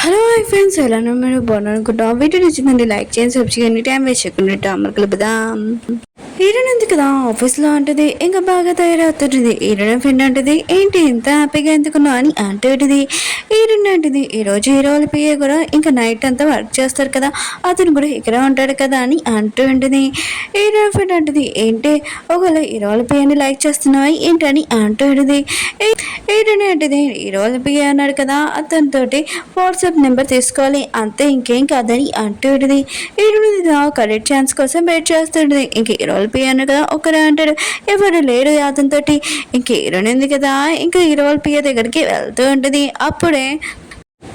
Hello hi friends, ఎలా మీరు బాగున్నారు అనుకుంటా. వీడియో నచ్చిందండి లైక్ చేయండి, సబ్స్క్రైబ్ చేయండి, టైం వేస్ట్ చేయకుండా అమలు కలుపుదాం. హీరోయిన్ ఉంది కదా ఆఫీస్లో అంటది, ఇంకా బాగా తయారవుతుంటుంది. హీరోయిన్ ఫ్రెండ్ అంటది, ఏంటి ఇంత హ్యాపీగా ఎందుకున్నావు అని అంటది. హీరోయిన్ అంటది, ఈరోజు హీరో వాళ్ళ పిఏ కూడా ఇంకా నైట్ అంతా వర్క్ చేస్తారు కదా, అతను కూడా ఇక్కడే ఉంటాడు కదా అని అంటూ ఉంటుంది. హీరోయిన్ ఫ్రెండ్ అంటది, ఏంటి ఒకవేళ హీరో వాళ్ళ పిఏని లైక్ చేస్తున్నావా ఏంటని అంటుంది. హీరోయిన్ అంటది, హీరో వాళ్ళ పిఏ అన్నాడు కదా, అతనితోటి వాట్సాప్ నెంబర్ తీసుకోవాలి అంతే, ఇంకేం కాదని అంటుంది. హీరోయిన్ కరెక్ట్ ఛాన్స్ కోసం వెయిట్ చేస్తుంటుంది. ఇంక హీరో పియాను కదా ఒకరే అంటాడు, ఎవరు లేడు అతనితోటి. ఇంక హీరోయిన్ ఉంది కదా, ఇంకా హీరో పియ దగ్గరికి వెళ్తూ ఉంటుంది. అప్పుడే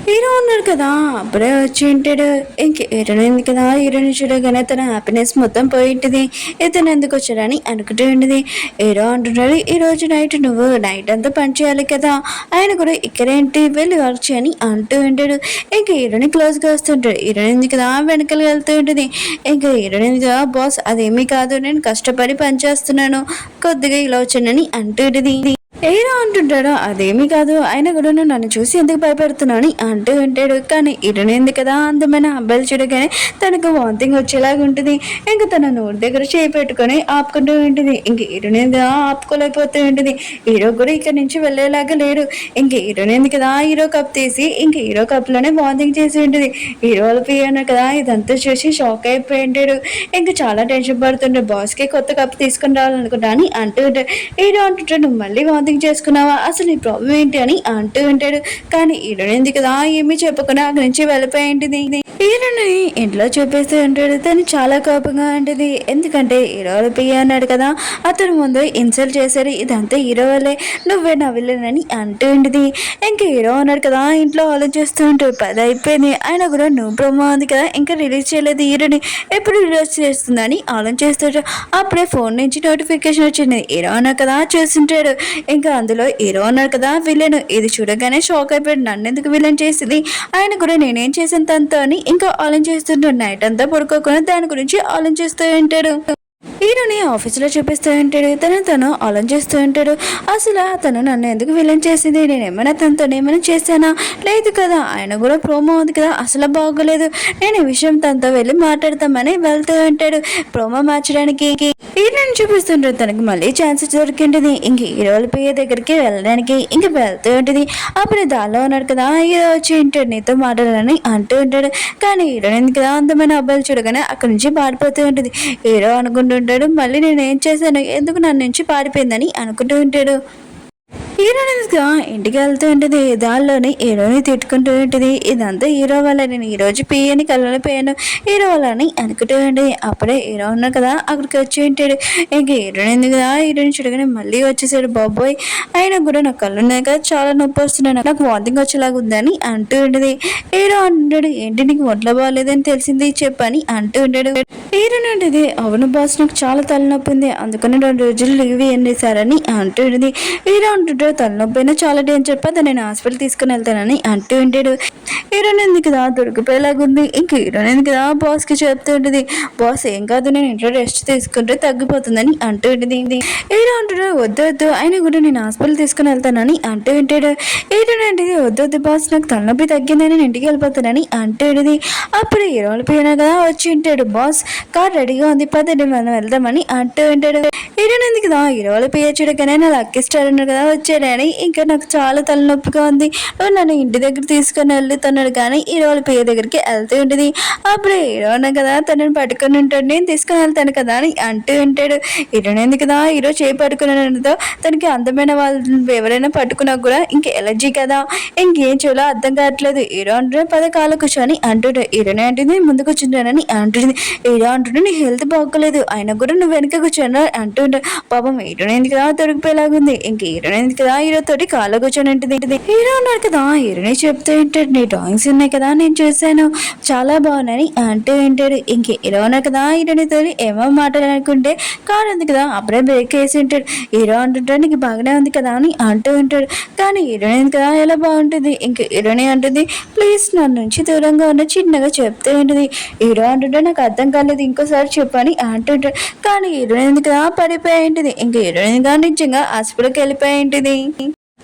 హీరో ఉన్నాడు కదా, అప్పుడే వచ్చి ఉంటాడు. ఇంక హీరోయిన్ కదా, హీరోయిన్ చూడగానే తన హ్యాపీనెస్ మొత్తం పోయింటుంది. ఇతను ఎందుకు వచ్చాడని అనుకుంటూ ఉంటుంది. హీరో అంటున్నాడు, ఈరోజు నైట్ నువ్వు నైట్ అంతా పని చేయాలి కదా, ఆయన కూడా ఇక్కడేంటి వెళ్ళి వర్క్ చేయని అంటూ ఉంటాడు. ఇంక హీరోని క్లోజ్గా వస్తుంటాడు. హీరోయిన్ కదా వెనకలు వెళ్తూ ఉంటుంది. ఇంకా హీరోయిన్ కదా, బాస్ అదేమీ కాదు, నేను కష్టపడి పని చేస్తున్నాను, కొద్దిగా ఇలా వచ్చానని అంటూ ఉంటుంది. హీరో అంటుంటాడు, అదేమీ కాదు, ఆయన కూడా నన్ను చూసి ఎందుకు భయపడుతున్నాను అంటూ ఉంటాడు. కానీ ఇరునింది కదా, అందమైన అబ్బాయిలు చూడగానే తనకు వాంతింగ్ వచ్చేలాగా ఉంటుంది. ఇంక తన నోటి దగ్గర చేయి పెట్టుకొని ఆపుకుంటూ ఉంటుంది. ఇంక ఇరునింది ఆపుకోలేకపోతూ ఉంటుంది. హీరో కూడా ఇక్కడ నుంచి వెళ్ళేలాగా లేడు. ఇంక హీరోనింది కదా, హీరో కప్ తీసి ఇంక హీరో కప్లోనే వాంతింగ్ చేసి ఉంటుంది. హీరో పియను కదా, ఇదంతా చూసి షాక్ అయిపోయి ఉంటాడు. ఇంకా చాలా టెన్షన్ పడుతుంటాడు. బాస్కి కొత్త కప్ తీసుకుని రావాలనుకుంటా అని అంటూ ఉంటాడు. హీరో అంటుంటాడు, నువ్వు మళ్ళీ వాంతింగ్ చేసుకున్నావా, అసలు నీ ప్రాబ్లం ఏంటి అని అంటూ ఉంటాడు. కానీ హీరోయిన్ కదా ఏమీ చెప్పకుండా అక్కడి నుంచి వెళ్ళిపోయి ఉంటుంది. హీరోని ఇంట్లో చూపిస్తూ ఉంటాడు. తను చాలా కోపంగా ఉంటుంది. ఎందుకంటే హీరో పియ్య అన్నాడు కదా, అతను ముందు ఇన్సల్ట్ చేశాడు, ఇదంతా హీరో వల్లే, నువ్వే నా విల్లనని అంటూ ఉంటుంది. ఇంకా హీరో అన్నాడు కదా, ఇంట్లో ఆలోచిస్తూ ఉంటాడు. 10 అయిపోయింది, ఆయన కూడా నువ్వు ప్రోమో ఉంది కదా, ఇంకా రిలీజ్ చేయలేదు, హీరోని ఎప్పుడు రిలీజ్ చేస్తుందని ఆలోచిస్తాడు. అప్పుడే ఫోన్ నుంచి నోటిఫికేషన్ వచ్చింది. హీరో అన్నాడు కదా చూస్తుంటాడు. ఇంకా అందులో హీరో అన్నాడు కదా విలన్. ఇది చూడగానే షాక్ అయిపోయాడు, నన్ను ఎందుకు విలన్ చేసింది, ఆయన కూడా నేనేం చేసిన తనతో అని ఇంకా ఆలోచిస్తుంటాడు. నైట్ అంతా పడుకోకుండా దాని గురించి ఆలోచిస్తూ ఉంటాడు. హీరోని ఆఫీసులో చూపిస్తూ ఉంటాడు. తను ఆలోచిస్తూ ఉంటాడు, అసలు తను నన్ను ఎందుకు విలన్ చేసింది, నేను ఏమైనా తనతో ఏమైనా చేశానా, లేదు కదా, ఆయన కూడా ప్రోమో ఉంది కదా, అసలు బాగోలేదు, నేను ఈ విషయం తనతో వెళ్ళి మాట్లాడతామని వెళ్తూ ఉంటాడు. ప్రోమో మార్చడానికి హీరోని చూపిస్తుంటాడు. తనకి మళ్ళీ ఛాన్స్ దొరికింటుంది. ఇంక హీరోల పియ్య దగ్గరికి వెళ్ళడానికి ఇంక వెళ్తూ ఉంటుంది. అప్పుడు దానిలో ఉన్నాడు కదా, హీరో వచ్చి ఉంటాడు, నీతో మాట్లాడాలని అంటూ ఉంటాడు. కానీ హీరోయిన్ కదా అందమైన అబ్బాయిలు చూడగానే అక్కడి నుంచి పారిపోతూ ఉంటుంది. హీరో అనుకుంటుంటాడు, మళ్ళీ నేను ఏం చేశాను, ఎందుకు నన్ను నుంచి పారిపోయిందని అనుకుంటూ ఉంటాడు. హీరోయిన్గా ఇంటికి వెళ్తూ ఉంటుంది. దానిలోని హీరోని తిట్టుకుంటూ ఉంటుంది. ఇదంతా హీరో వల్ల, నేను ఈరోజు పియ్యని కలవలేకపోయాను, హీరో వాళ్ళని అనుకుంటూ ఉంటుంది. అప్పుడే హీరో ఉన్నాడు కదా అక్కడికి వచ్చి ఉంటాడు. ఇంక హీరోయిన్ కదా, హీరోయిన్ చూడగానే మళ్ళీ వచ్చేసాడు. బాబోయ్, అయినా కూడా నాకు కళ్ళు ఉన్నాయి కదా, చాలా నొప్పి వస్తున్నాను, నాకు వాంతింగ్ వచ్చేలాగా ఉందని అంటూ ఉంటుంది. హీరో అంటాడు, ఏంటి నీకు ఒంట్లో బాగాలేదని తెలిసింది చెప్పని అంటూ ఉంటాడు. హీరోయిన్ ఉంటుంది, అవును బాస్, నాకు చాలా తలనొప్పి ఉంది, అందుకని 2 రోజులు లీవ్ ఇవ్వండి సార్ అని అంటూ ఉంటుంది. హీరో అంటుంటాడు, తలనొప్పైనా చాలా డేంజర్, పద నేను హాస్పిటల్ తీసుకుని వెళ్తానని అంటూ ఉంటాడు. హీరోయిన్ ఎందుకు కదా దొరికిపోయేలాగుంది. ఇంక హీరోయిన్ ఎందుకు కదా బాస్కి చెప్తూ ఉంటుంది, బాస్ ఏం కాదు, నేను ఇంట్లో రెస్ట్ తీసుకుంటే తగ్గిపోతుందని అంటూ ఉంటుంది. హీరో అంటాడు, వద్దు వద్దు, ఆయన కూడా నేను హాస్పిటల్ తీసుకుని వెళ్తానని అంటూ ఉంటాడు. హీరోయిన్ అంటే, వద్దు వద్దు బాస్, నాకు తలనొప్పి తగ్గిందని నేను ఇంటికి వెళ్ళిపోతానని అంటూ ఉంటుంది. అప్పుడు హీరోలు పోయినా కదా వచ్చి ఉంటాడు. బాస్ కార్ రెడీగా ఉంది, పదండి మనం వెళ్దామని అంటూ ఉంటాడు. హీరోయిన్ ఎందుకు కదా హీరోల పేరు చూడగానే నా లక్కీ స్టార్ ఉన్నాడు కదా వచ్చాడని, ఇంకా నాకు చాలా తలనొప్పిగా ఉంది, నన్ను ఇంటి దగ్గర తీసుకొని వెళ్తున్నాడు. కానీ హీరోల పేరు దగ్గరికి వెళ్తూ ఉంటుంది. అప్పుడు హీరో ఉన్నా కదా తనని పట్టుకొని ఉంటాడు, నేను తీసుకుని వెళ్తాను కదా అని అంటూ ఉంటాడు. హీరోయిన్ ఎందుకు కదా హీరో చేయి పట్టుకున్నాడంతో తనకి అందమైన వాళ్ళు ఎవరైనా పట్టుకున్నా కూడా ఇంక ఎలర్జీ కదా, ఇంకేం చేయాలో అర్థం కావట్లేదు. హీరో అంటుంటే 10 కాళ్ళు కూర్చొని అంటుంటాడు. హీరోనే అంటుంది, ముందు కూర్చుంటానని అంటుంది. హీరో అంటుంటే, నీ హెల్త్ బాగోలేదు, అయినా కూడా నువ్వు వెనక కూర్చోను అంటుంటాడు. పాపం హీరోయిన్ ఎందుకు కదా దొరికిపోయేలాగుంది. ఇంక హీరోయిన్ ఎందుకు కదా హీరో తోటి కాళ్ళు కూర్చొని ఉంటుంది. హీరో ఉన్నాడు కదా, హీరోని చెప్తూ ఉంటాడు, నీ డ్రాయింగ్స్ ఉన్నాయి కదా నేను చూశాను, చాలా బాగున్నాయని అంటూ ఉంటాడు. ఇంక హీరో ఉన్నాడు కదా, హీరోనితో ఏమో మాట్లాడాలనుకుంటే కారు ఉంది కదా అప్పుడే బ్రేక్ వేసి ఉంటాడు. హీరో అంటుంటాడు, నీకు బాగానే ఉంది కదా అని అంటూ ఉంటాడు. కానీ హీరోయిన్ కదా ఎలా బాగుంటుంది. ఇంక హీరోని అంటుంది, ప్లీజ్ నన్ను నుంచి దూరంగా ఉన్న చిన్నగా చెప్తూ ఉంటుంది. హీరో అంటుంటే, నాకు అర్థం కాలేదు, ఇంకోసారి చెప్పని అంటుంటాడు. కానీ హీరోయిన్ కదా పడిపోయి ఉంటుంది. ఇంక హీరోయిన్ గా నిజంగా హాస్పిటల్కి వెళ్ళిపోయి ఉంటుంది.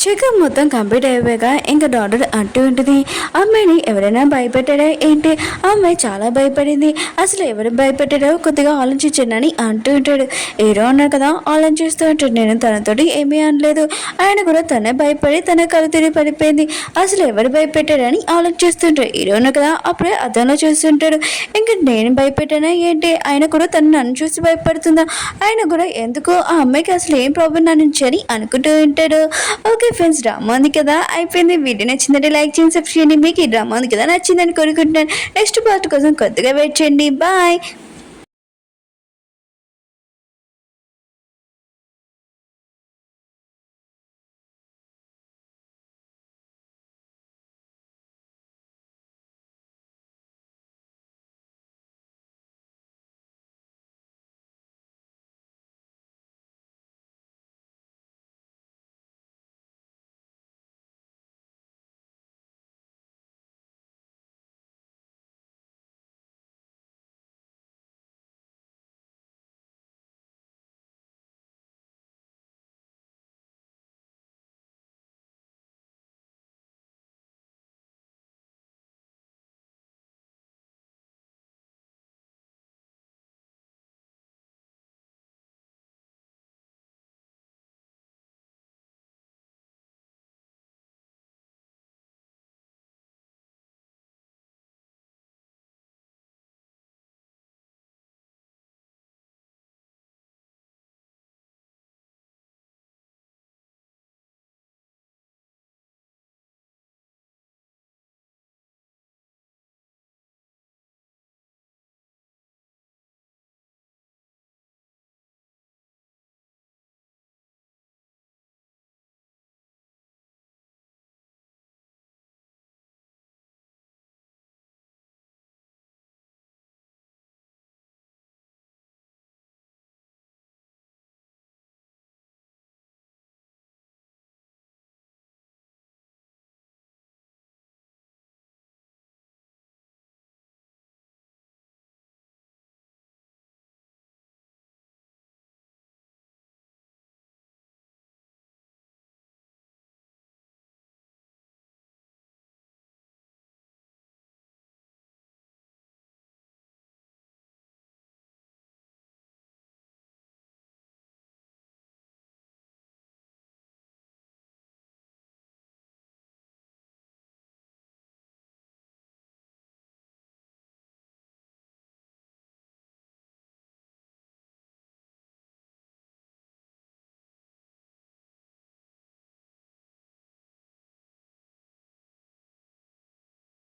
చెకప్ మొత్తం కంప్లీట్ అయిపోయాక ఇంకా డాక్టర్ అంటూ ఉంటుంది, అమ్మాయిని ఎవరైనా భయపెట్టారా ఏంటి? ఆ అమ్మాయి చాలా భయపడింది, అసలు ఎవరు భయపెట్టారో కొద్దిగా ఆలోచించండి అంటూ ఉంటాడు. హీరో ఉన్నారు కదా ఆలోచిస్తూ ఉంటాడు, నేను తనతోటి ఏమీ అనలేదు, ఆయన కూడా తనే భయపడి తన కళ్ళు తిరిగి పడిపోయింది, అసలు ఎవరు భయపెట్టారని ఆలోచిస్తుంటాడు. హీరో ఉన్నారు కదా అప్పుడే అద్దంలో చూస్తుంటాడు, ఇంకా నేను భయపెట్టానా ఏంటి? ఆయన కూడా తను నన్ను చూసి భయపడుతుందా? ఆయన కూడా ఎందుకు ఆ అమ్మాయికి అసలు ఏం ప్రాబ్లం నా నుంచి అని అనుకుంటూ ఉంటాడు. ఓకే ఫ్రెండ్స్, డ్రామా ఉంది కదా అయిపోయింది. వీడియో నచ్చిందంటే లైక్ చేయండి, సబ్స్క్రైబ్ చేయండి. మీకు ఈ డ్రామా ఉంది కదా నచ్చిందని కోరుకుంటున్నాను. నెక్స్ట్ పార్ట్ కోసం కొత్తగా వెయిట్ చేయండి. బాయ్.